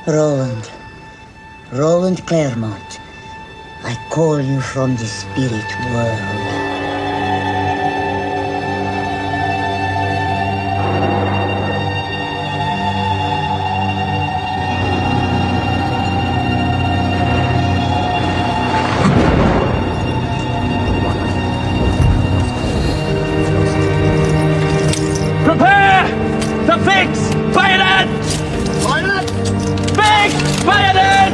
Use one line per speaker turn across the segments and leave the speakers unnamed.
Roland. Roland Claremont. I call you from the spirit world.
Prepare to fix bayonet! Fix bayonet!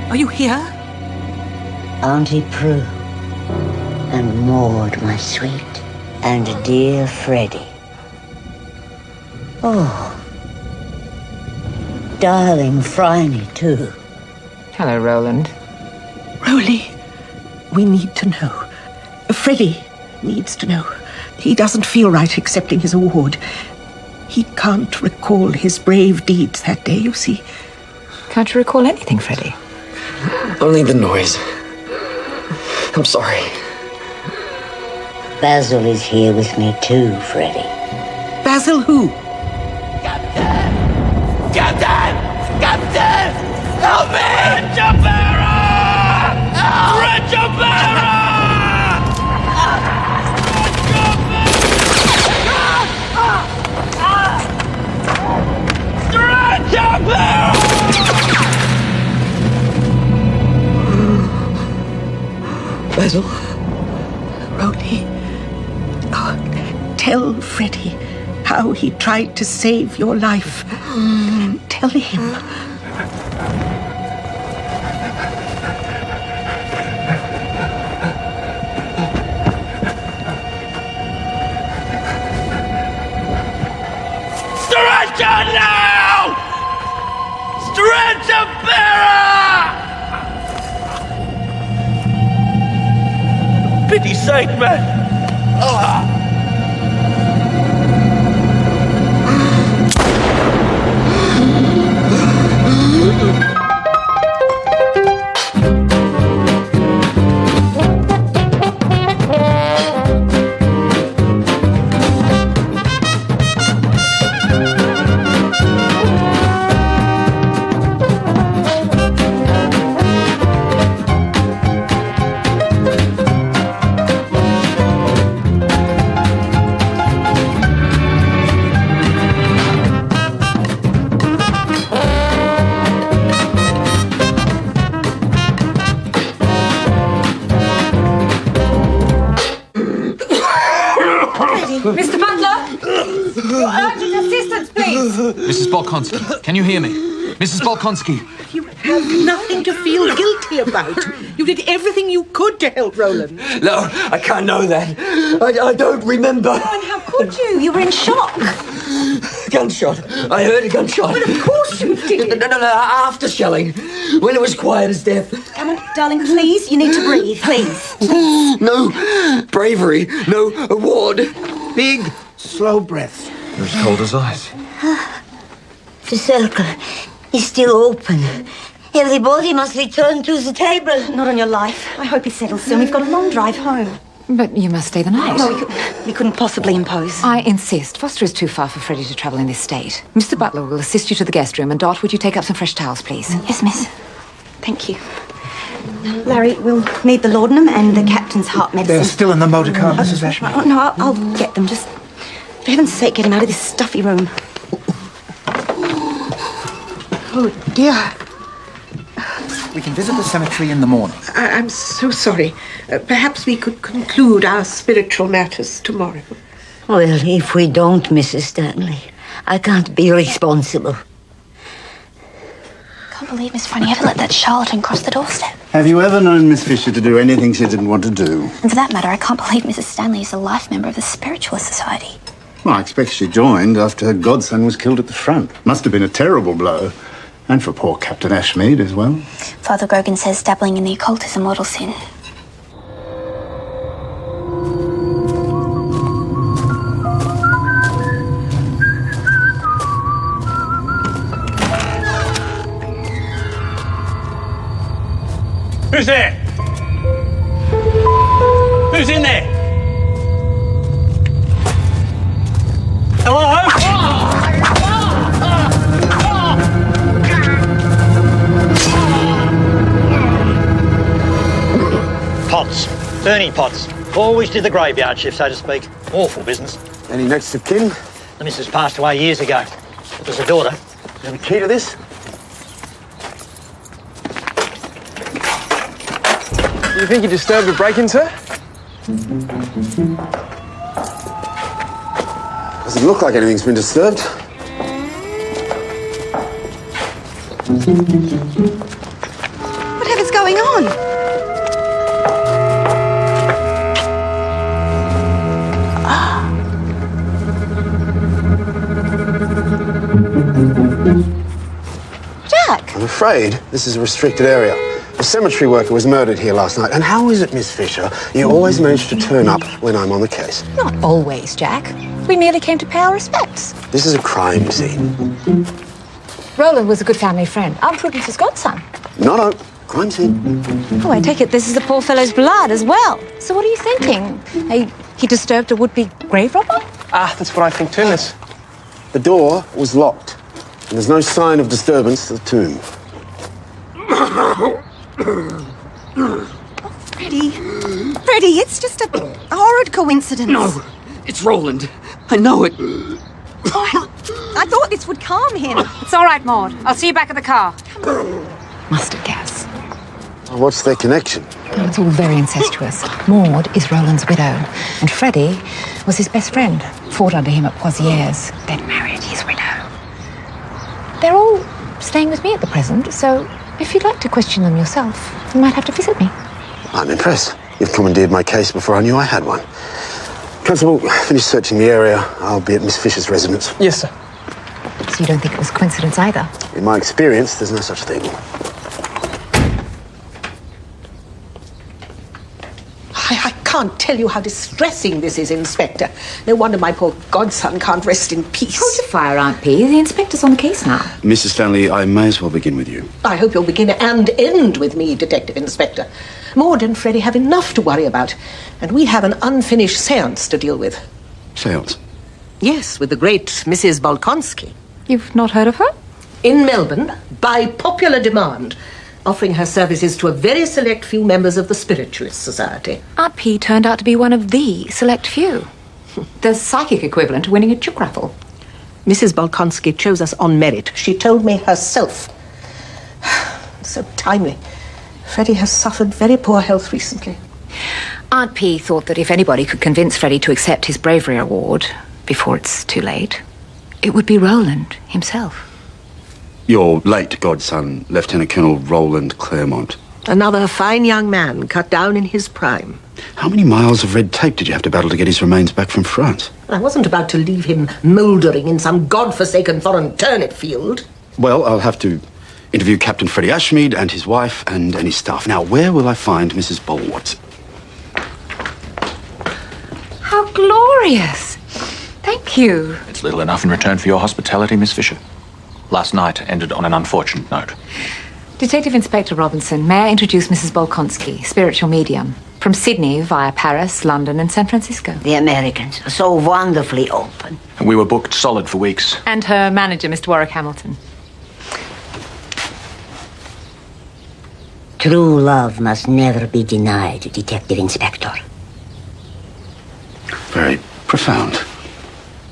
Are you here?
Auntie Prue, and Maud, my sweet, and dear Freddie. Oh, darling Phryne, too.
Hello, Roland.
Roly, we need to know. Freddie needs to know. He doesn't feel right accepting his award. He can't recall his brave deeds that day, you see.
Can't you recall anything, Freddie?
Only the noise. I'm sorry.
Basil is here with me too, Freddie.
Basil who?
Captain! Captain! Captain! Help me! Richard Barra! Richard Barra! Richard Barra!
Basil?
Roly. Oh, tell Freddie how he tried to save your life. Tell him.
Stretcher now! Stretcher bearer! Pity's sake, man!
Mr. Butler! Urgent assistance, please!
Mrs. Bolkonski, can you hear me? Mrs. Bolkonski!
You have nothing to feel guilty about. You did everything you could to help Roland.
No, I can't know that. I don't remember.
And how could you? You were in shock.
Gunshot. I heard a gunshot.
But of course you did.
No, after shelling. When it was quiet as death.
Come on, darling, please. You need to breathe, please.
No bravery, no award.
Big, slow breaths.
You're as cold as ice.
The circle is still open. Everybody must return to the table.
Not on your life. I hope he settles soon. We've got a long drive home. But you must stay the night. No, we couldn't possibly impose. I insist. Foster is too far for Freddie to travel in this state. Mr. Butler will assist you to the guest room. And Dot, would you take up some fresh towels, please? Yes, miss. Thank you. Larry, we'll need the laudanum and the captain's heart medicine.
They're still in the motor car, Mrs. Ashby.
Oh, no, I'll get them. Just, for heaven's sake, get him out of this stuffy room.
Oh, dear.
We can visit the cemetery in the morning.
I'm so sorry. Perhaps we could conclude our spiritual matters tomorrow.
Well, if we don't, Mrs. Stanley, I can't be responsible.
I can't believe Miss Franny ever let that charlatan cross the doorstep.
Have you ever known Miss Fisher to do anything she didn't want to do?
And for that matter, I can't believe Mrs. Stanley is a life member of the Spiritualist Society.
Well, I expect she joined after her godson was killed at the front. Must have been a terrible blow. And for poor Captain Ashmead as well.
Father Grogan says dabbling in the occult is a mortal sin.
Who's there? Who's in there? Hello?
Pots. Burning pots. Always did the graveyard shift, so to speak. Awful business.
Any next of kin?
The missus passed away years ago. It was a daughter.
You have a key to this?
You think you disturbed a break-in, sir?
Doesn't look like anything's been disturbed.
Whatever's going on? Jack!
I'm afraid this is a restricted area. A cemetery worker was murdered here last night. And how is it, Miss Fisher, you always manage to turn up when I'm on the case?
Not always, Jack. We merely came to pay our respects.
This is a crime scene.
Roland was a good family friend. Aunt Prudence's godson.
No, crime scene.
Oh, I take it this is the poor fellow's blood as well. So what are you thinking? He disturbed a would-be grave robber?
Ah, that's what I think too, miss.
The door was locked, and there's no sign of disturbance to the tomb.
Freddie, it's just a horrid coincidence.
No, it's Roland. I know it.
I thought this would calm him.
It's all right, Maud. I'll see you back at the car. Mustard gas.
What's their connection?
Oh, it's all very incestuous. Maud is Roland's widow, and Freddie was his best friend. Fought under him at Poitiers, then married his widow. They're all staying with me at the present, so if you'd like to question them yourself, you might have to visit me.
I'm impressed. You've commandeered my case before I knew I had one. Constable, finish searching the area. I'll be at Miss Fisher's residence.
Yes, sir.
So you don't think it was coincidence either?
In my experience, there's no such thing.
I can't tell you how distressing this is, Inspector. No wonder my poor godson can't rest in peace.
Hold your fire, Aunt P. The inspector's on the case now.
Mrs. Stanley, I may as well begin with you.
I hope you'll begin and end with me, Detective Inspector. Maud and Freddie have enough to worry about, and we have an unfinished séance to deal with.
Séance?
Yes, with the great Mrs. Bolkonsky.
You've not heard of her?
In Melbourne, by popular demand, offering her services to a very select few members of the Spiritualist Society.
Aunt P turned out to be one of the select few. The psychic equivalent to winning a chook raffle.
Mrs. Bolkonsky chose us on merit. She told me herself. So timely. Freddie has suffered very poor health recently.
Aunt P thought that if anybody could convince Freddie to accept his bravery award before it's too late, it would be Roland himself.
Your late godson, Lieutenant Colonel Roland Claremont.
Another fine young man, cut down in his prime.
How many miles of red tape did you have to battle to get his remains back from France?
I wasn't about to leave him mouldering in some godforsaken foreign turnip field.
Well, I'll have to interview Captain Freddie Ashmead and his wife and any staff. Now, where will I find Mrs. Bolwart?
How glorious! Thank you.
It's little enough in return for your hospitality, Miss Fisher. Last night ended on an unfortunate note.
Detective Inspector Robinson, may I introduce Mrs. Bolkonsky, spiritual medium, from Sydney via Paris, London and San Francisco.
The Americans are so wonderfully open.
And we were booked solid for weeks.
And her manager, Mr. Warwick Hamilton.
True love must never be denied, Detective Inspector.
Very profound.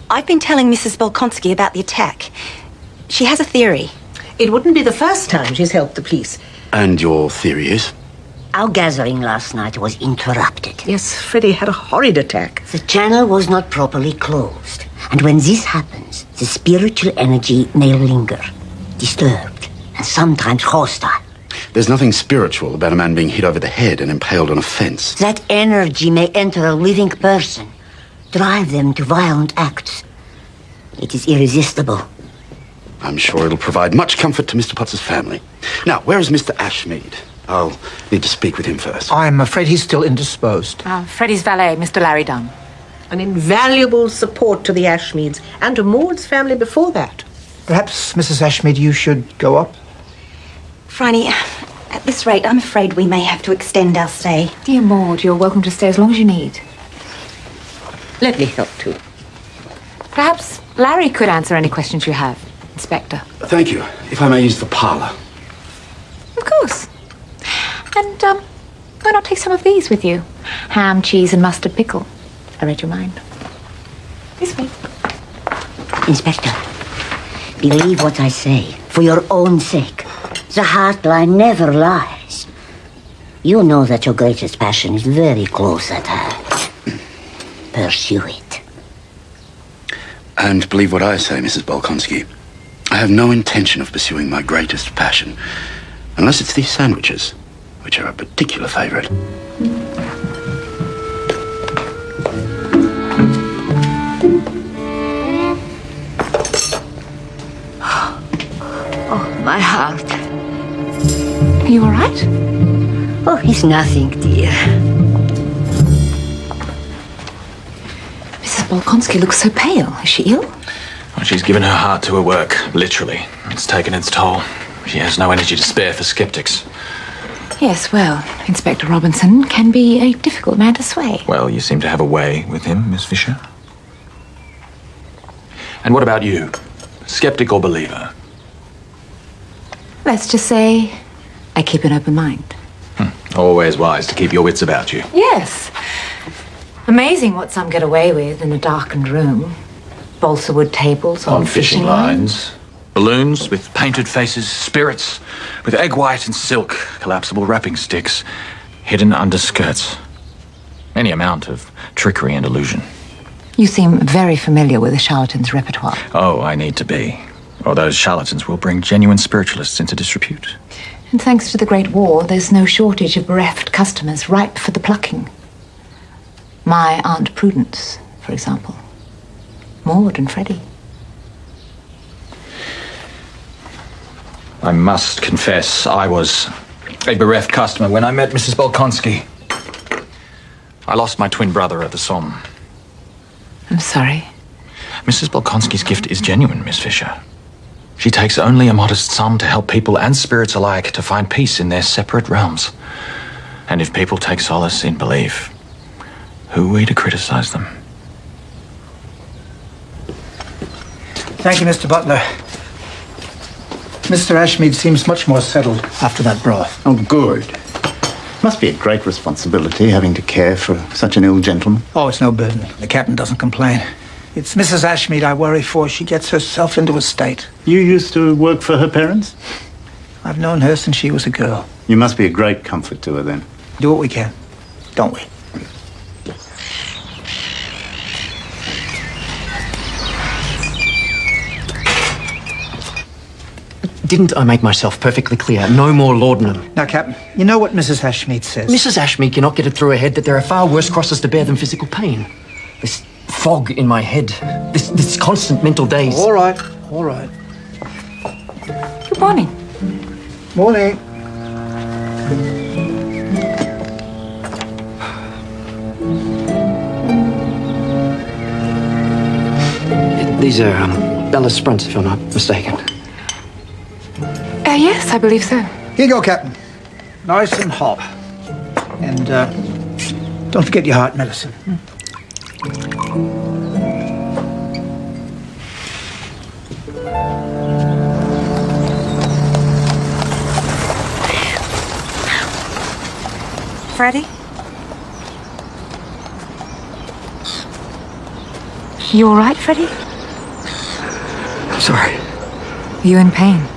I've been telling Mrs. Bolkonsky about the attack. She has a theory.
It wouldn't be the first time she's helped the police.
And your theory is?
Our gathering last night was interrupted.
Yes, Freddie had a horrid attack.
The channel was not properly closed. And when this happens, the spiritual energy may linger, disturbed, and sometimes hostile.
There's nothing spiritual about a man being hit over the head and impaled on a fence.
That energy may enter a living person, drive them to violent acts, It is irresistible.
I'm sure it'll provide much comfort to Mr. Potts' family. Now, where is Mr. Ashmead? I'll need to speak with him first.
I'm afraid he's still indisposed.
Freddie's valet, Mr. Larry Dunn.
An invaluable support to the Ashmeads and to Maud's family before that.
Perhaps, Mrs. Ashmead, you should go up?
Franny, at this rate, I'm afraid we may have to extend our stay.
Dear Maud, you're welcome to stay as long as you need.
Let me help too.
Perhaps Larry could answer any questions you have, Inspector.
Thank you. If I may use the parlour.
Of course. And, why not take some of these with you? Ham, cheese, and mustard pickle. I read your mind. This way.
Inspector, believe what I say, for your own sake. The heart line never lies. You know that your greatest passion is very close at hand. Pursue it.
And believe what I say, Mrs. Bolkonsky. I have no intention of pursuing my greatest passion, unless it's these sandwiches, which are a particular favourite.
Oh, my heart.
Are you all right?
Oh, it's nothing, dear.
Mrs. Bolkonsky looks so pale. Is she ill?
Well, she's given her heart to her work, literally. It's taken its toll. She has no energy to spare for skeptics.
Yes, well, Inspector Robinson can be a difficult man to sway.
Well, you seem to have a way with him, Miss Fisher. And what about you? Skeptic or believer?
Let's just say I keep an open mind.
Always wise to keep your wits about you.
Yes. Amazing what some get away with in a darkened room. Balsa wood tables
On fishing lines. Balloons with painted faces, spirits with egg white and silk, collapsible wrapping sticks, hidden under skirts. Any amount of trickery and illusion.
You seem very familiar with the charlatan's repertoire.
Oh, I need to be. Or those charlatans will bring genuine spiritualists into disrepute.
And thanks to the Great War, there's no shortage of bereft customers ripe for the plucking. My Aunt Prudence, for example. Maud and Freddie.
I must confess, I was a bereft customer when I met Mrs. Bolkonsky. I lost my twin brother at the Somme.
I'm sorry.
Mrs. Bolkonsky's gift is genuine, Miss Fisher. She takes only a modest sum to help people and spirits alike to find peace in their separate realms. And if people take solace in belief, who are we to criticize them?
Thank you, Mr. Butler. Mr. Ashmead seems much more settled after that broth.
Oh, good. Must be a great responsibility having to care for such an ill gentleman.
Oh, it's no burden. The captain doesn't complain. It's Mrs. Ashmead I worry for. She gets herself into a state.
You used to work for her parents?
I've known her since she was a girl.
You must be a great comfort to her then.
Do what we can, don't we?
Didn't I make myself perfectly clear? No more laudanum.
Now, Captain, you know what Mrs. Ashmead says.
Mrs. Ashmead cannot get it through her head that there are far worse crosses to bear than physical pain. This fog in my head, this constant mental daze.
All right, all right.
Good morning.
Morning.
These are Bella Sprunts, if I'm not mistaken.
Yes, I believe so.
Here you go, Captain. Nice and hot. And don't forget your heart medicine.
Freddie? You all right, Freddie?
I'm sorry.
Are you in pain?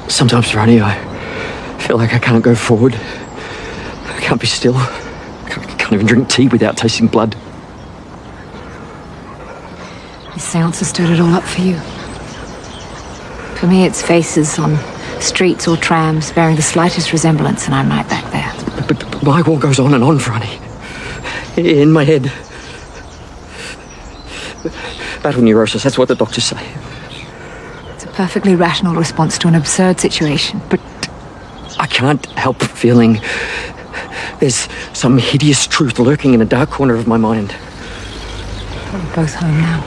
Sometimes, Ronnie, I feel like I can't go forward. I can't be still. I can't even drink tea without tasting blood.
This seance has stirred it all up for you. For me, it's faces on streets or trams bearing the slightest resemblance, and I'm right back there.
But my war goes on and on, Ronnie. In my head. Battle neurosis, that's what the doctors say.
It's a perfectly rational response to an absurd situation.
But I can't help feeling there's some hideous truth lurking in a dark corner of my mind.
We're both home now.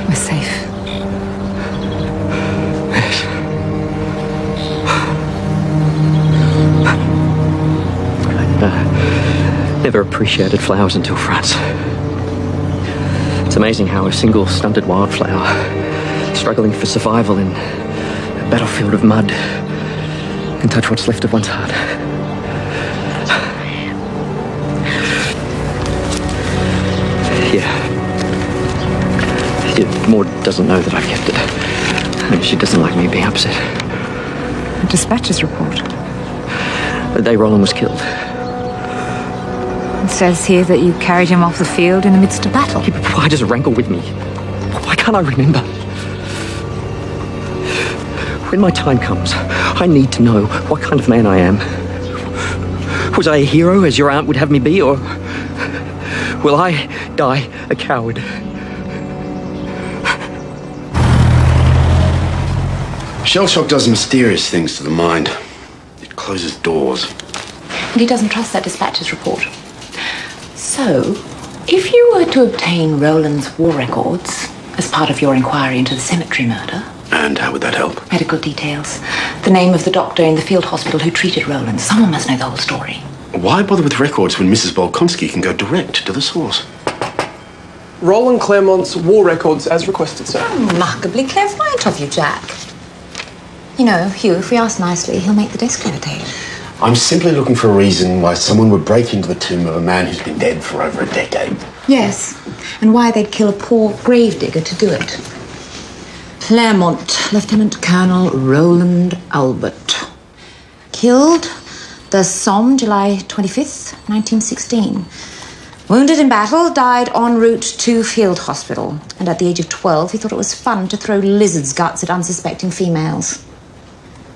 We're safe.
Yes. I never appreciated flowers until France. It's amazing how a single stunted wildflower, struggling for survival in a battlefield of mud, can touch what's left of one's heart. Yeah. Maud doesn't know that I've kept it. She doesn't like me being upset.
The dispatches report.
The day Roland was killed.
It says here that you carried him off the field in the midst of battle.
Yeah, but why does it rankle with me? Why can't I remember? When my time comes, I need to know what kind of man I am. Was I a hero, as your aunt would have me be, or will I die a coward?
Shell shock does mysterious things to the mind. It closes doors.
And he doesn't trust that dispatches report. So, if you were to obtain Roland's war records as part of your inquiry into the cemetery murder...
And how would that help?
Medical details. The name of the doctor in the field hospital who treated Roland. Someone must know the whole story.
Why bother with records when Mrs. Bolkonsky can go direct to the source?
Roland Claremont's war records as requested, sir.
Remarkably clairvoyant of you, Jack. You know, Hugh, if we ask nicely, he'll make the desk levitate.
I'm simply looking for a reason why someone would break into the tomb of a man who's been dead for over a decade.
Yes, and why they'd kill a poor gravedigger to do it. Claremont, Lieutenant Colonel Roland Albert. Killed the Somme, July 25th, 1916. Wounded in battle, died en route to field hospital. And at the age of 12, he thought it was fun to throw lizard's guts at unsuspecting females.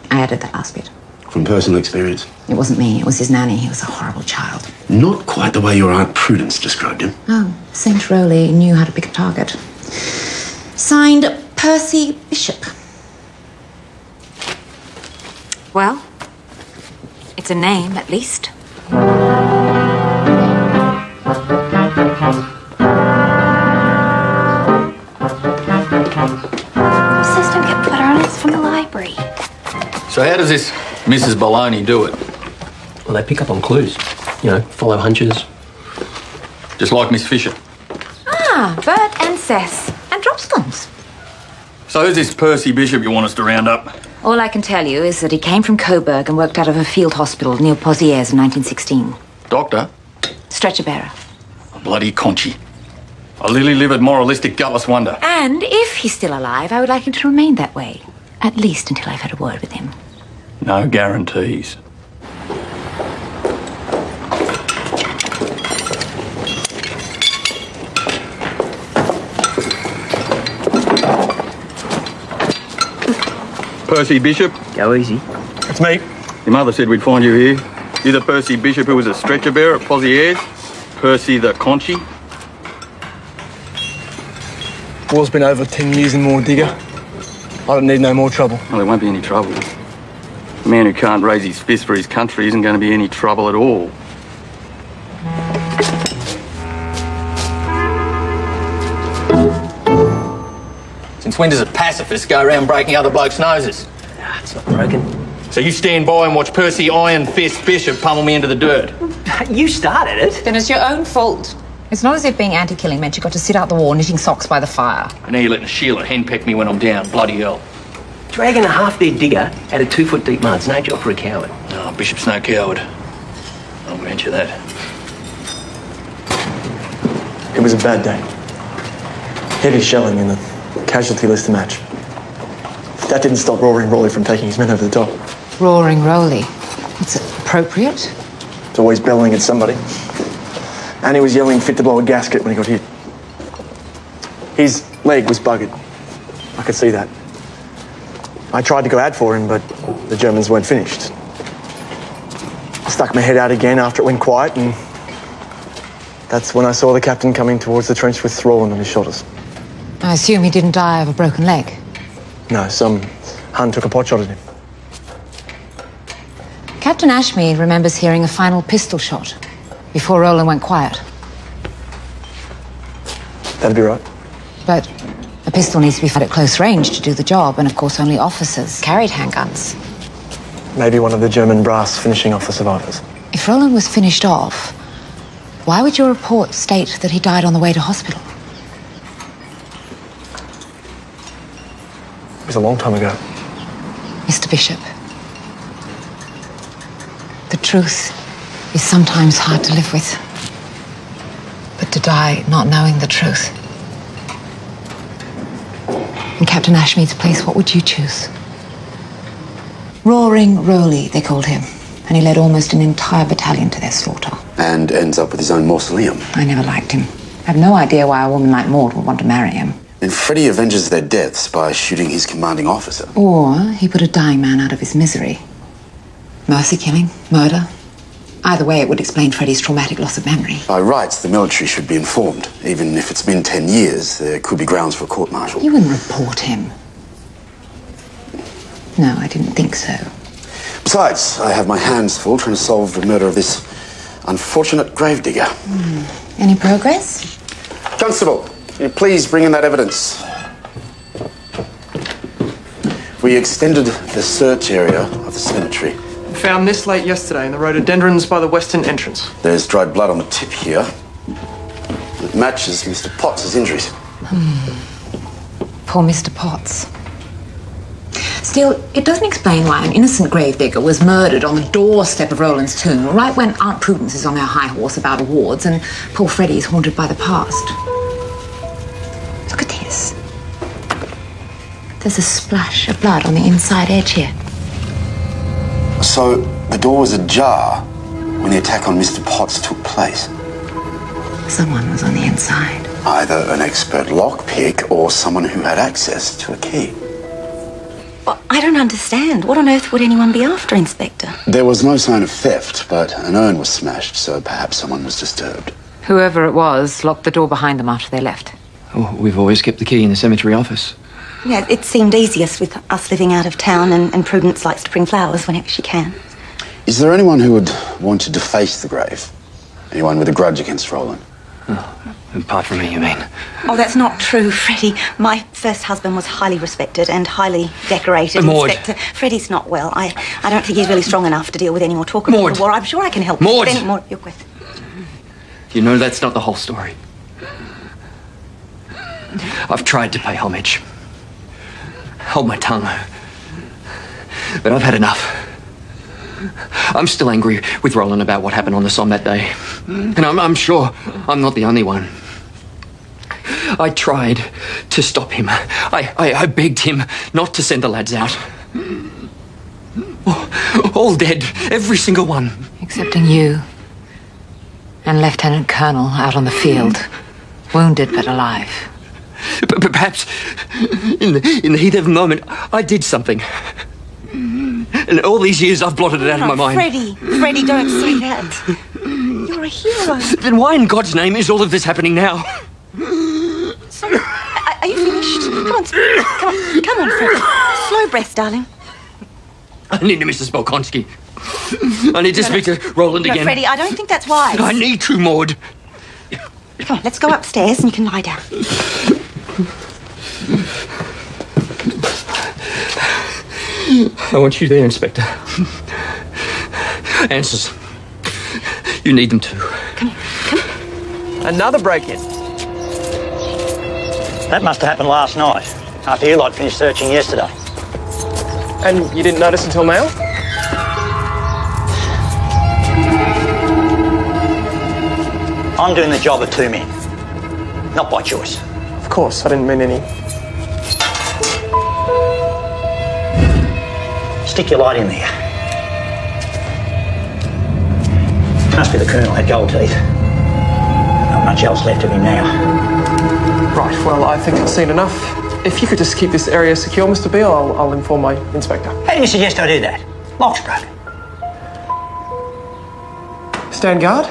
I added that last bit.
From personal experience?
It wasn't me, it was his nanny. He was a horrible child.
Not quite the way your Aunt Prudence described him.
Oh, Saint Rowley knew how to pick a target. Signed, Percy Bishop. Well, it's a name, at least.
System kept put on us from the library.
So how does this Mrs. Baloney do it?
Well, they pick up on clues. You know, follow hunches.
Just like Miss Fisher.
Ah, Bert and Seth. And Dropstones.
So who's this Percy Bishop you want us to round up?
All I can tell you is that he came from Coburg and worked out of a field hospital near Pozieres in 1916.
Doctor?
Stretcher bearer.
A bloody Conchi. A lily-livered, moralistic, gutless wonder.
And if he's still alive, I would like him to remain that way. At least until I've had a word with him.
No guarantees. Percy Bishop?
Go easy.
It's me.
Your mother said we'd find you here. You're the Percy Bishop who was a stretcher bearer at Pozieres? Percy the Conchi?
War's been over 10 years and more, digger. I don't need no more trouble.
Well, there won't be any trouble. A man who can't raise his fist for his country isn't going to be any trouble at all. Since when does a pacifist go around breaking other blokes' noses?
It's not broken.
So you stand by and watch Percy Iron Fist Bishop pummel me into the dirt?
You started it.
Then it's your own fault. It's not as if being anti-killing meant you got to sit out the war knitting socks by the fire.
And now you're letting Sheila henpeck me when I'm down. Bloody hell.
Dragging a half-dead digger out of 2 foot deep mud's no job for a coward.
No, Bishop's no coward. I'll grant you that.
It was a bad day. Heavy shelling in the casualty list to match. That didn't stop Roaring Rolly from taking his men over the top.
Roaring Rolly. It's appropriate.
It's always bellowing at somebody. And he was yelling fit to blow a gasket when he got hit. His leg was buggered. I could see that. I tried to go out for him, but the Germans weren't finished. I stuck my head out again after it went quiet, and that's when I saw the captain coming towards the trench with Roland on his shoulders.
I assume he didn't die of a broken leg.
No, some Hun took a pot shot at him.
Captain Ashmead remembers hearing a final pistol shot before Roland went quiet.
That'd be right.
But a pistol needs to be fired at close range to do the job, and of course only officers carried handguns.
Maybe one of the German brass finishing off the survivors.
If Roland was finished off, why would your report state that he died on the way to hospital?
It was a long time ago.
Mr. Bishop, the truth is sometimes hard to live with. But to die not knowing the truth. In Captain Ashmead's place, what would you choose? Roaring Rowley, they called him, and he led almost an entire battalion to their slaughter.
And ends up with his own mausoleum.
I never liked him. I have no idea why a woman like Maud would want to marry him.
And Freddie avenges their deaths by shooting his commanding officer.
Or he put a dying man out of his misery. Mercy killing, murder. Either way, it would explain Freddie's traumatic loss of memory.
By rights, the military should be informed. Even if it's been 10 years, there could be grounds for a court-martial.
You wouldn't report him. No, I didn't think so.
Besides, I have my hands full trying to solve the murder of this unfortunate gravedigger.
Any progress?
Constable, will you please bring in that evidence? We extended the search area of the cemetery.
Found this late yesterday in the rhododendrons by the western entrance.
There's dried blood on the tip here. It matches Mr. Potts' injuries.
Poor Mr. Potts. Still, it doesn't explain why an innocent gravedigger was murdered on the doorstep of Roland's tomb, right when Aunt Prudence is on her high horse about awards and poor Freddie is haunted by the past. Look at this. There's a splash of blood on the inside edge here.
So, the door was ajar when the attack on Mr. Potts took place.
Someone was on the inside.
Either an expert lockpick or someone who had access to a key.
Well, I don't understand. What on earth would anyone be after, Inspector?
There was no sign of theft, but an urn was smashed, so perhaps someone was disturbed.
Whoever it was locked the door behind them after they left.
Oh, we've always kept the key in the cemetery office.
Yeah, it seemed easiest with us living out of town, and Prudence likes to bring flowers whenever she can.
Is there anyone who would want to deface the grave? Anyone with a grudge against Roland?
Oh, apart from me, you mean?
Oh, that's not true, Freddie. My first husband was highly respected and highly decorated.
Maud.
Inspector, Freddie's not well. I don't think he's really strong enough to deal with any more talk about
Maud.
the war. I'm sure I can help.
Maud.
Any more of your questions?
You know that's not the whole story. I've tried to pay homage. Hold my tongue. But I've had enough. I'm still angry with Roland about what happened on the Somme that day. And I'm sure I'm not the only one. I tried to stop him. I begged him not to send the lads out. All dead, every single one.
Excepting you. And Lieutenant Colonel out on the field. Wounded but alive.
But perhaps in the heat of the moment, I did something. And all these years, I've blotted it out of my mind.
Freddie, don't say that. You're a hero.
Then why in God's name is all of this happening now?
So, are you finished? Come on, Freddie. Slow breath, darling.
I need to Mrs. Bolkonski. I need to speak to Roland again.
Freddie, I don't think that's wise.
I need to, Maud.
Come on, let's go upstairs and you can lie down.
I want you there, Inspector. Answers. You need them too.
Come here.
Another break-in.
That must have happened last night, after you lot finished searching yesterday.
And you didn't notice until now?
I'm doing the job of two men, not by choice.
Of course, I didn't mean any.
Stick your light in there. Must be the Colonel had gold teeth. Not much else left of him now.
Right, well, I think I've seen enough. If you could just keep this area secure, Mr. Beale, I'll inform my inspector.
How do you suggest I do that? Lock's broken.
Stand guard?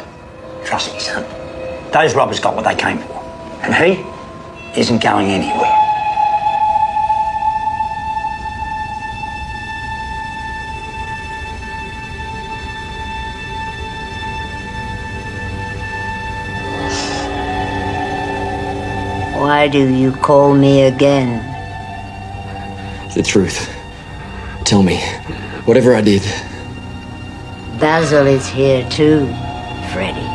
Trust me, son. Those robbers got what they came for. And he
isn't going anywhere.
Why do you call me again?
The truth. Tell me, whatever I did.
Basil is here too, Freddy.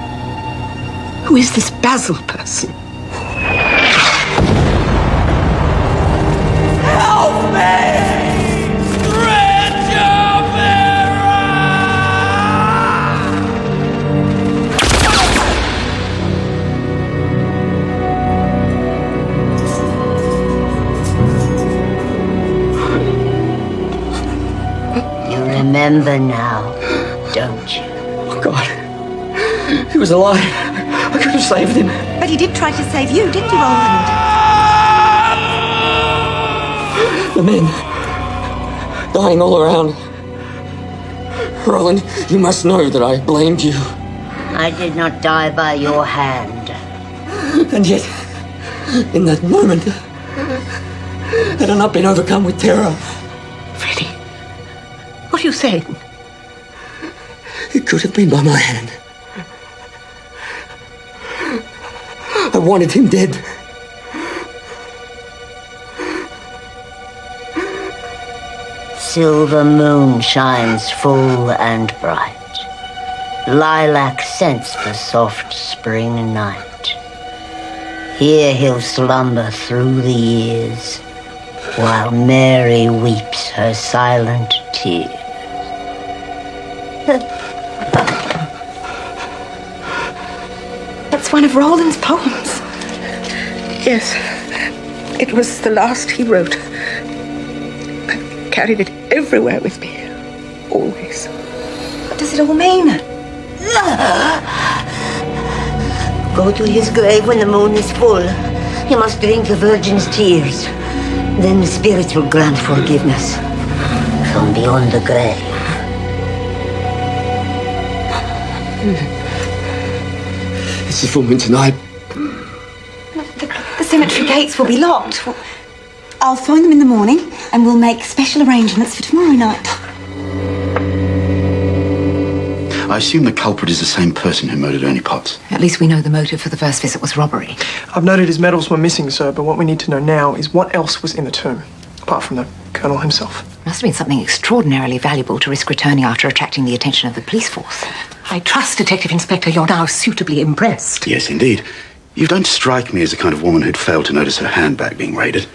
Who is this Basil person?
Help me!
Remember now, don't you?
Oh, God. He was alive. I could have saved him.
But he did try to save you, didn't he, Roland?
The men. Dying all around. Roland, you must know that I blamed you.
I did not die by your hand.
And yet, in that moment, had I not been overcome with terror,
What are you saying?
it could have been by my hand. I wanted him dead.
Silver moon shines full and bright. Lilac scents the soft spring night. Here he'll slumber through the years, while Mary weeps her silent tears.
That's one of Roland's poems.
Yes. It was the last he wrote. I carried it everywhere with me. Always.
What does it all mean?
Go to his grave when the moon is full. You must drink the Virgin's tears. Then the spirits will grant forgiveness from beyond the grave.
It's the full moon tonight.
The cemetery gates will be locked. I'll phone them in the morning and we'll make special arrangements for tomorrow night.
I assume the culprit is the same person who murdered Ernie Potts.
At least we know the motive for the first visit was robbery.
I've noted his medals were missing, sir, but what we need to know now is what else was in the tomb, apart from the Colonel himself.
Must have been something extraordinarily valuable to risk returning after attracting the attention of the police force.
I trust, Detective Inspector, you're now suitably impressed.
Yes, indeed. You don't strike me as the kind of woman who'd fail to notice her handbag being raided.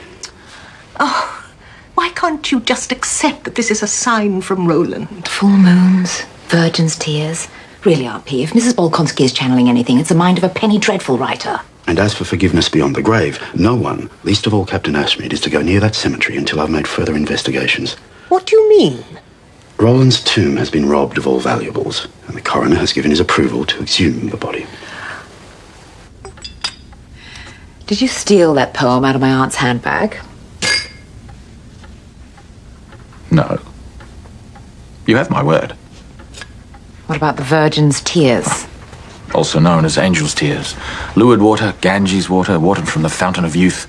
Oh, why can't you just accept that this is a sign from Roland?
Full moons, virgin's tears. Really, RP, if Mrs. Bolkonsky is channeling anything, it's the mind of a penny dreadful writer.
And as for forgiveness beyond the grave, no one, least of all Captain Ashmead, is to go near that cemetery until I've made further investigations.
What do you mean?
Roland's tomb has been robbed of all valuables, and the coroner has given his approval to exhume the body.
Did you steal that poem out of my aunt's handbag?
No. You have my word.
What about the Virgin's tears?
Also known as angel's tears. Lured water, Ganges water, watered from the fountain of youth,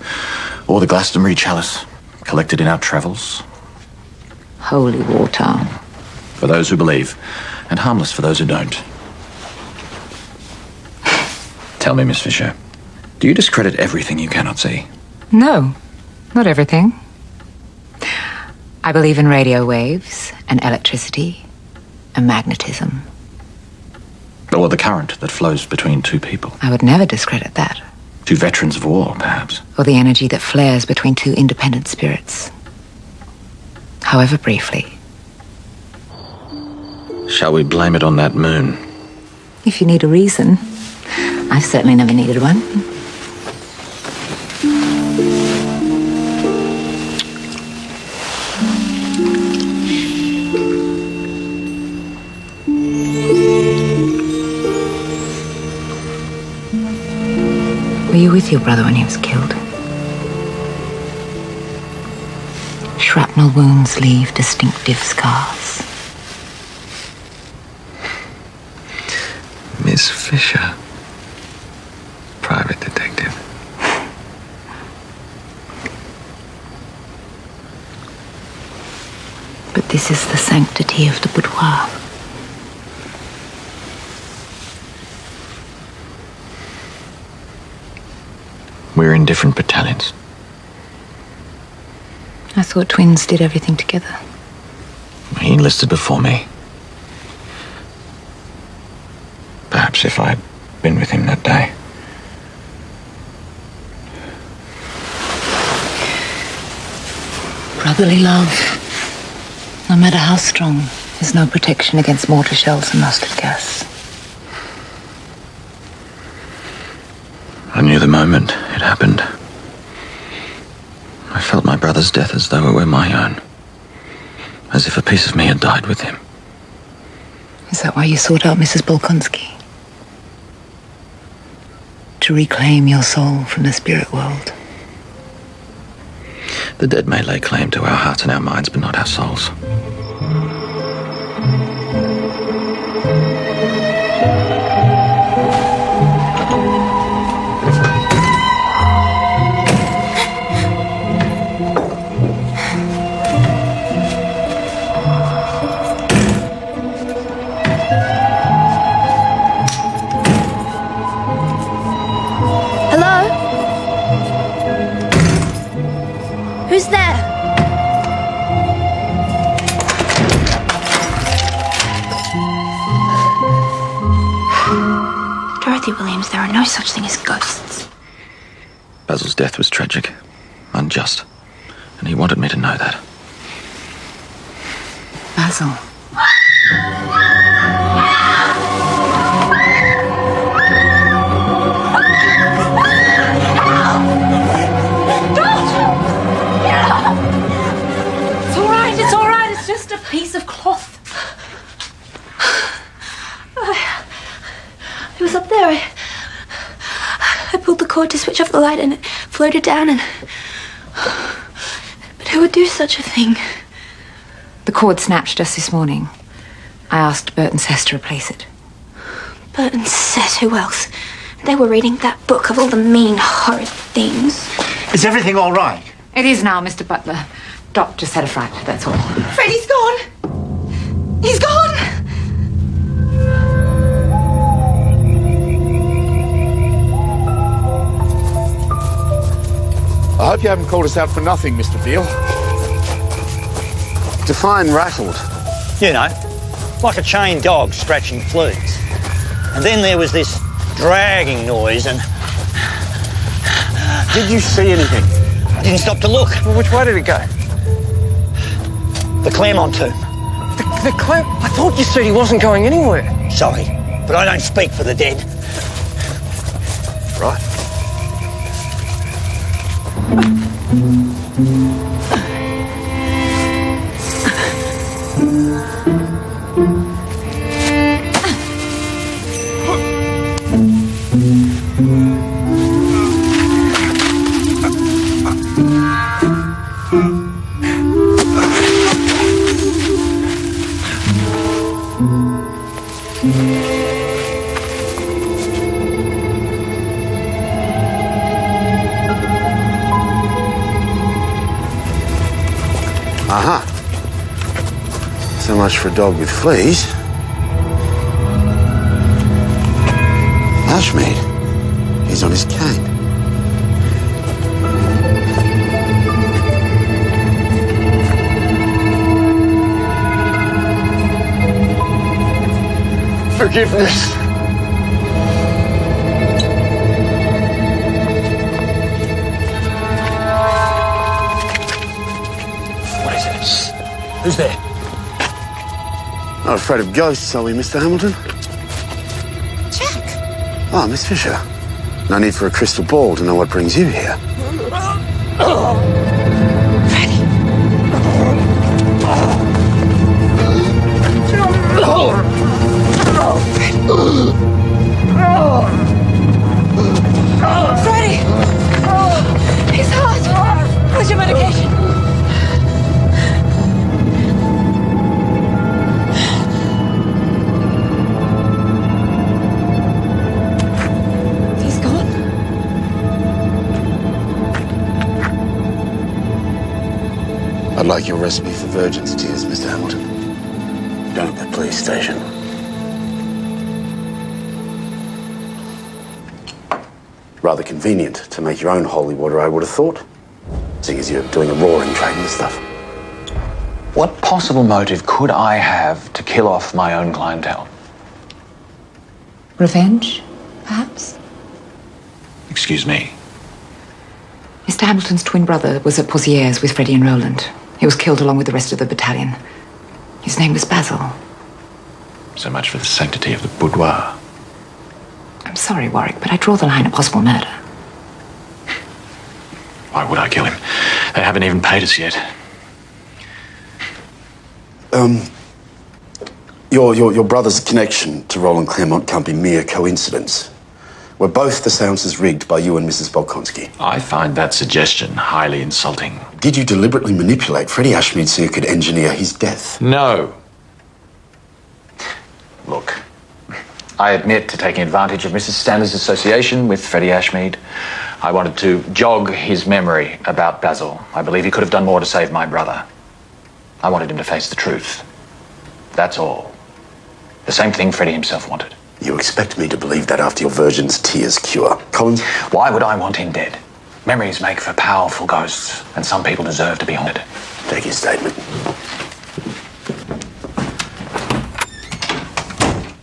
or the Glastonbury chalice, collected in our travels.
Holy water.
For those who believe, and harmless for those who don't. Tell me, Miss Fisher, do you discredit everything you cannot see?
No, not everything. I believe in radio waves and electricity and magnetism.
Or the current that flows between two people.
I would never discredit that.
Two veterans of war, perhaps.
Or the energy that flares between two independent spirits. However briefly.
Shall we blame it on that moon?
If you need a reason. I've certainly never needed one. Were you with your brother when he was killed? Shrapnel wounds leave distinctive scars.
Miss Fisher, private detective.
This is the sanctity of the boudoir.
We're in different battalions.
I thought twins did everything together.
He enlisted before me. Perhaps if I'd been with him that day.
Brotherly love, no matter how strong, is no protection against mortar shells and mustard gas.
I knew the moment it happened. I felt my brother's death as though it were my own. As if a piece of me had died with him.
Is that why you sought out Mrs. Bolkonski? To reclaim your soul from the spirit world?
The dead may lay claim to our hearts and our minds, but not our souls.
Who's there? Dorothy Williams, there are no such thing as ghosts.
Basil's death was tragic, unjust, and he wanted me to know that.
Basil.
Piece of cloth. It was up there. I pulled the cord to switch off the light and it floated down and... But who would do such a thing?
The cord snapped just this morning. I asked Bert and Sess to replace it.
Bert and Sess, who else? They were reading that book of all the mean, horrid things.
Is everything all right?
It is now, Mr. Butler. Doc just had a fright, that's all.
Freddie's gone! He's gone!
I hope you haven't called us out for nothing, Mr. Veal. Define rattled.
You know, like a chained dog scratching fleas. And then there was this dragging noise and...
Did you see anything?
I didn't stop to look.
Well, which way did it go?
The Claremont tomb.
The Clem... I thought you said he wasn't going anywhere.
Sorry, but I don't speak for the dead.
Right. Aha. So much for a dog with fleas. Ashmead. He's on his cane. Forgiveness.
Who's there?
Not afraid of ghosts, are we, Mr. Hamilton?
Jack!
Oh, Miss Fisher. No need for a crystal ball to know what brings you here.
Freddie! His heart! Where's your medication?
I'd like your recipe for virgin's tears, Mr. Hamilton. Down at the police station. Rather convenient to make your own holy water, I would have thought. Seeing as you're doing a roaring trade in this stuff.
What possible motive could I have to kill off my own clientele?
Revenge, perhaps?
Excuse me.
Mr. Hamilton's twin brother was at Pozieres with Freddie and Roland. He was killed along with the rest of the battalion. His name was Basil.
So much for the sanctity of the boudoir.
I'm sorry, Warwick, but I draw the line at possible murder.
Why would I kill him? They haven't even paid us yet.
Your brother's connection to Roland Claremont can't be mere coincidence. Were both the seances rigged by you and Mrs. Bolkonsky?
I find that suggestion highly insulting.
Did you deliberately manipulate Freddie Ashmead so you could engineer his death?
No. Look, I admit to taking advantage of Mrs. Stanley's association with Freddie Ashmead. I wanted to jog his memory about Basil. I believe he could have done more to save my brother. I wanted him to face the truth. That's all. The same thing Freddie himself wanted.
You expect me to believe that after your virgin's tears cure? Collins?
Why would I want him dead? Memories make for powerful ghosts, and some people deserve to be haunted.
Take your statement.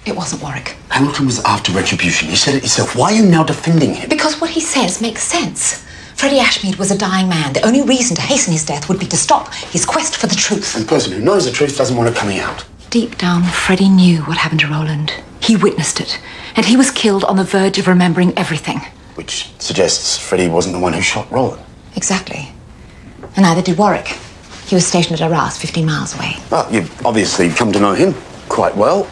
It wasn't Warwick.
Hamilton was after retribution. You said it yourself. Why are you now defending him?
Because what he says makes sense. Freddie Ashmead was a dying man. The only reason to hasten his death would be to stop his quest for the truth.
And the person who knows the truth doesn't want it coming out.
Deep down, Freddie knew what happened to Roland. He witnessed it, and he was killed on the verge of remembering everything.
Which suggests Freddie wasn't the one who shot Roland.
Exactly. And neither did Warwick. He was stationed at Arras, 15 miles away.
Well, you've obviously come to know him quite well.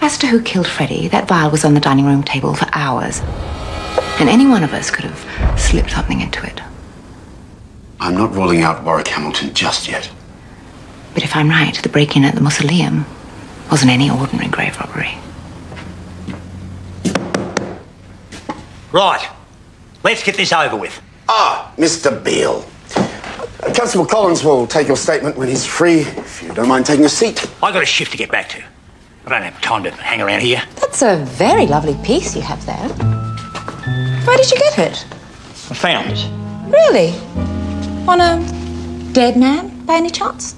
As to who killed Freddie, that vial was on the dining room table for hours. And any one of us could have slipped something into it.
I'm not ruling out Warwick Hamilton just yet.
But if I'm right, the break-in at the mausoleum wasn't any ordinary grave robbery.
Right. Let's get this over with.
Ah, Mr. Beale. Constable Collins will take your statement when he's free, if you don't mind taking a seat.
I've got a shift to get back to. I don't have time to hang around here.
That's a very lovely piece you have there. Where did you get it?
I found it.
Really? On a dead man, by any chance?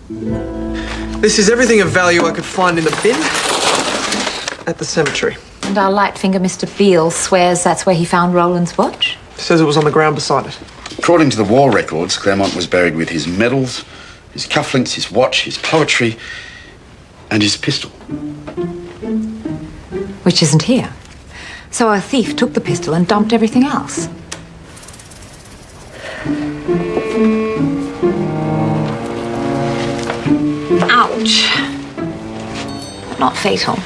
This is everything of value I could find in the bin at the cemetery.
And our light-finger Mr. Beale swears that's where he found Roland's watch?
Says it was on the ground beside it.
According to the war records, Claremont was buried with his medals, his cufflinks, his watch, his poetry, and his pistol.
Which isn't here. So our thief took the pistol and dumped everything else. Ouch. But not fatal.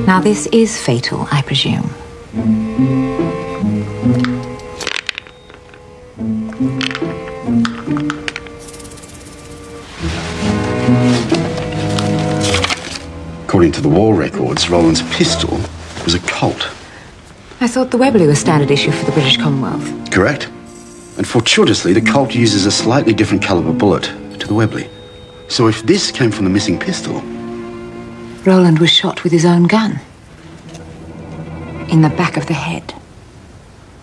Now this is fatal, I presume.
According to the war records, Roland's pistol was a Colt.
I thought the Webley was standard issue for the British Commonwealth.
Correct. And fortuitously, the Colt uses a slightly different caliber bullet to the Webley. So if this came from the missing pistol...
Roland was shot with his own gun. In the back of the head.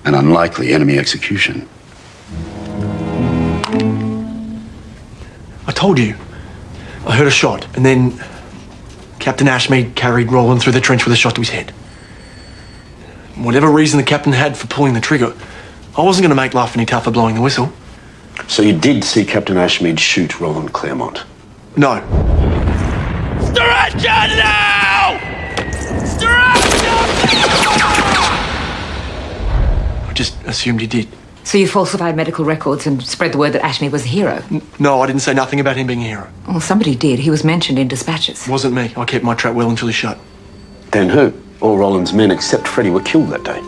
An unlikely enemy execution.
I told you. I heard a shot, and then Captain Ashmead carried Roland through the trench with a shot to his head. Whatever reason the captain had for pulling the trigger, I wasn't going to make life any tougher blowing the whistle.
So you did see Captain Ashmead shoot Roland Claremont?
No.
Surrender now!
I just assumed he did.
So you falsified medical records and spread the word that Ashmead was a hero?
No, I didn't say nothing about him being a hero.
Well, somebody did. He was mentioned in dispatches.
It wasn't me. I kept my trap well until he shut.
Then who? All Roland's men except Freddie were killed that day.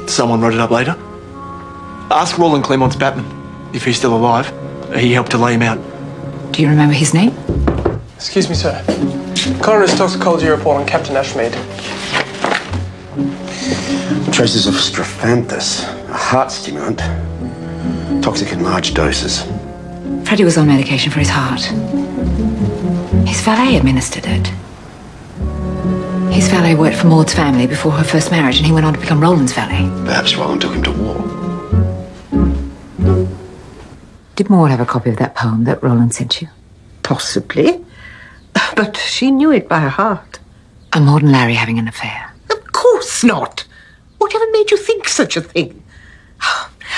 Someone wrote it up later. Ask Roland Clement's Batman if he's still alive. He helped to lay him out.
Do you remember his name?
Excuse me, sir. Coroner's toxicology report on Captain Ashmead.
Traces of strophanthus, a heart stimulant. Toxic in large doses.
Freddie was on medication for his heart. His valet administered it. His valet worked for Maud's family before her first marriage, and he went on to become Roland's valet.
Perhaps Roland took him to war.
Did Maud have a copy of that poem that Roland sent you?
Possibly. But she knew it by heart.
Are Maud and Larry having an affair?
Of course not. Whatever made you think such a thing?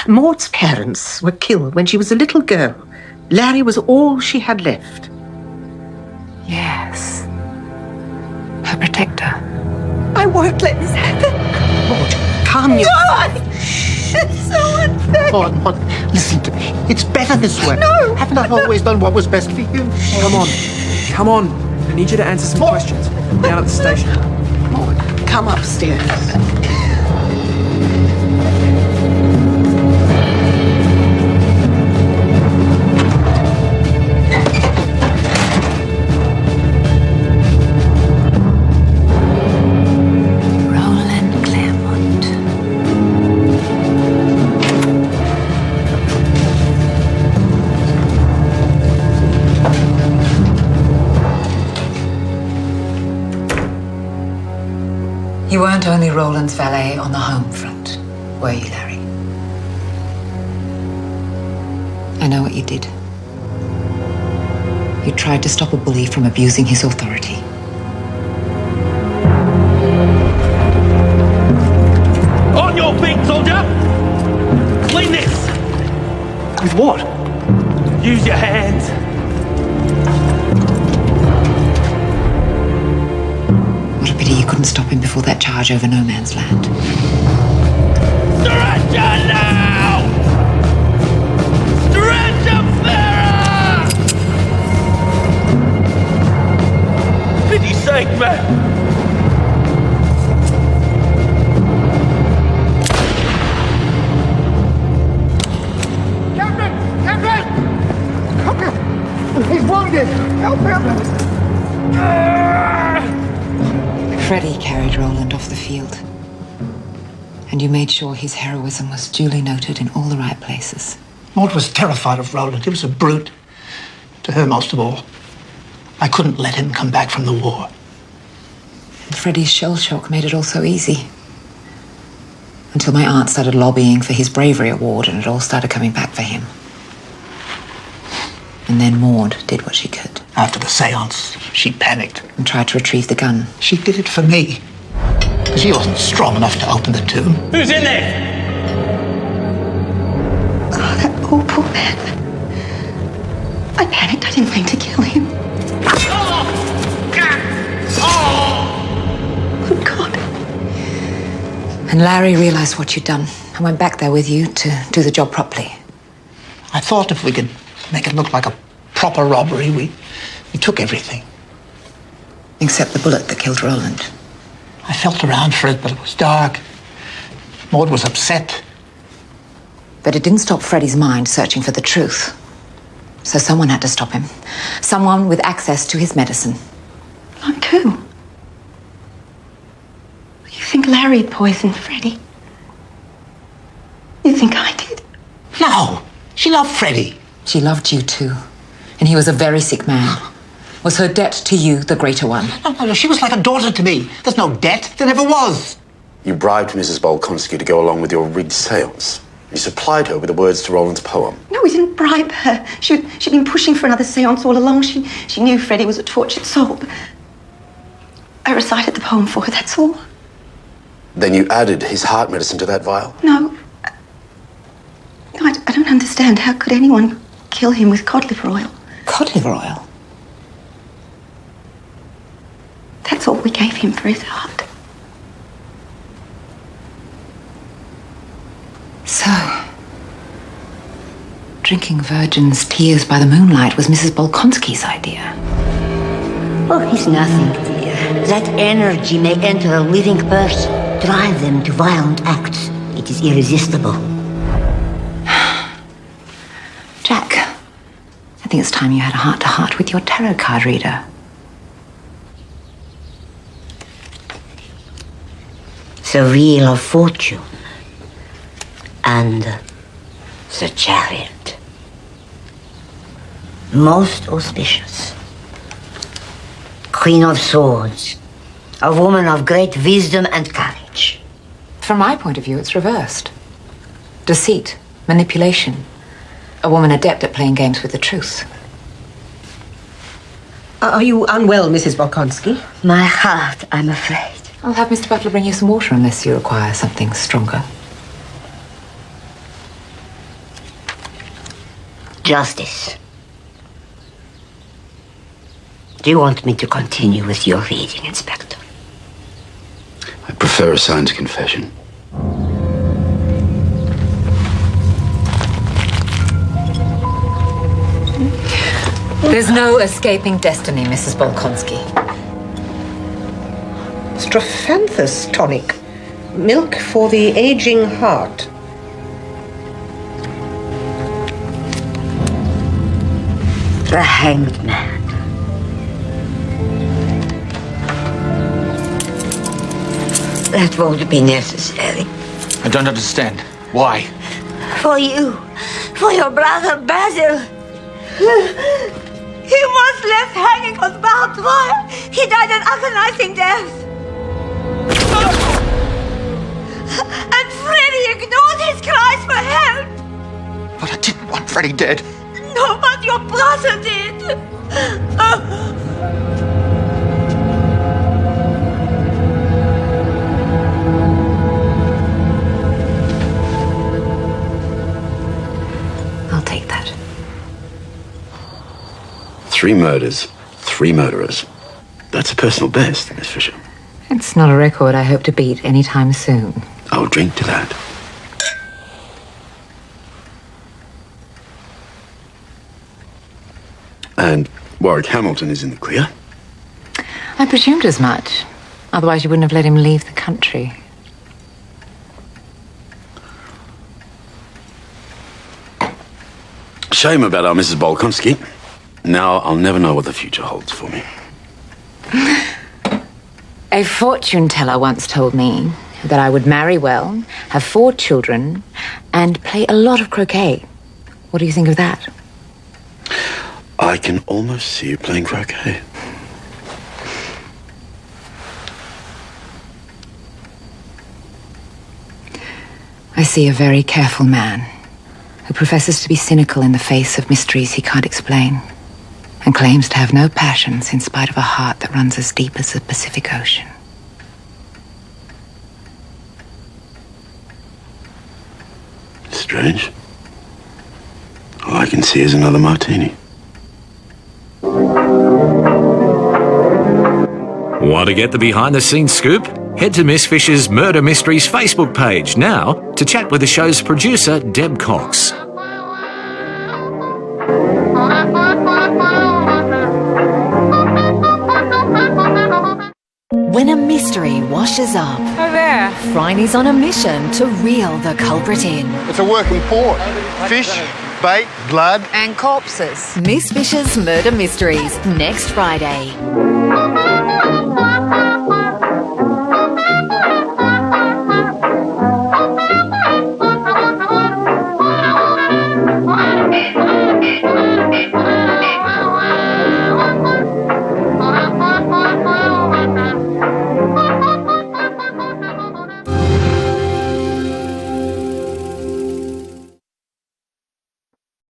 Maud's parents were killed when she was a little girl. Larry was all she had left.
Yes. Her protector.
I won't let this happen. Maud, calm your... No! It's so unfair.
Maud, listen to me. It's better this way.
No!
Haven't I always done what was best for you?
Come on. Come on. I need you to answer some questions. Down at the station.
Maud, come upstairs.
You weren't only Roland's valet on the home front, were you, Larry? I know what you did. You tried to stop a bully from abusing his authority.
On your feet, soldier! Clean this!
With what?
Use your hands.
What a pity you couldn't stop him before that charge over no man's land.
Surrender now! Surrender, Farah! Pity's sake, man!
He's wounded! Help him!
Freddie carried Roland off the field. And you made sure his heroism was duly noted in all the right places.
Maud was terrified of Roland. He was a brute. To her most of all. I couldn't let him come back from the war.
And Freddie's shell shock made it all so easy. Until my aunt started lobbying for his bravery award and it all started coming back for him. And then Maud did what she could.
After the seance, she panicked.
And tried to retrieve the gun.
She did it for me. Because he wasn't strong enough to open the tomb.
Who's in there?
Oh, that poor man. I panicked. I didn't mean to kill him. Good God.
And Larry realised what you'd done and went back there with you to do the job properly.
I thought if we could make it look like a proper robbery, we took everything.
Except the bullet that killed Roland.
I felt around for it, but it was dark. Maud was upset.
But it didn't stop Freddie's mind searching for the truth. So someone had to stop him. Someone with access to his medicine.
Like who? You think Larry poisoned Freddie? You think I did?
No. She loved Freddie.
She loved you too. And he was a very sick man. Was her debt to you the greater one?
No, she was like a daughter to me. There's no debt. There never was.
You bribed Mrs. Bolkonsky to go along with your rigged seance. You supplied her with the words to Roland's poem.
No, we didn't bribe her. She'd been pushing for another seance all along. She knew Freddie was a tortured soul. I recited the poem for her, that's all.
Then you added his heart medicine to that vial?
No. I don't understand. How could anyone kill him with cod liver oil?
Cod liver oil?
That's all we gave him for his heart.
So, drinking virgin's tears by the moonlight was Mrs. Bolkonsky's idea.
Oh, he's nothing, dear. That energy may enter a living person, drive them to violent acts. It is irresistible.
Jack, I think it's time you had a heart-to-heart with your tarot card reader.
The Wheel of Fortune and the Chariot. Most auspicious. Queen of Swords, a woman of great wisdom and courage.
From my point of view, it's reversed. Deceit, manipulation. A woman adept at playing games with the truth.
Are you unwell, Mrs. Bolkonsky?
My heart, I'm afraid.
I'll have Mr. Butler bring you some water unless you require something stronger.
Justice. Do you want me to continue with your reading, Inspector?
I prefer a signed confession.
There's no escaping destiny, Mrs. Bolkonsky.
Strophanthus tonic. Milk for the aging heart.
The Hanged Man. That won't be necessary.
I don't understand. Why?
For you. For your brother Basil. He was left hanging on barbed wire. He died an agonizing death. And Freddy ignored his cries for help.
But I didn't want Freddy dead.
No, but your brother did.
I'll take that.
3 murders, 3 murderers. That's a personal best, Miss Fisher.
It's not a record I hope to beat anytime soon.
I'll drink to that. And Warwick Hamilton is in the clear.
I presumed as much. Otherwise you wouldn't have let him leave the country.
Shame about our Mrs. Bolkonsky. Now I'll never know what the future holds for me.
A fortune teller once told me that I would marry well, have 4 children, and play a lot of croquet. What do you think of that?
I can almost see you playing croquet.
I see a very careful man who professes to be cynical in the face of mysteries he can't explain and claims to have no passions in spite of a heart that runs as deep as the Pacific Ocean.
Strange. All I can see is another martini.
Want to get the behind-the-scenes scoop? Head to Miss Fisher's Murder Mysteries Facebook page now to chat with the show's producer, Deb Cox.
When a mystery washes up,
Oh there.
Phryne's on a mission to reel the culprit in.
It's a working port. Fish, bait, blood.
And corpses. Miss Fisher's Murder Mysteries, next Friday.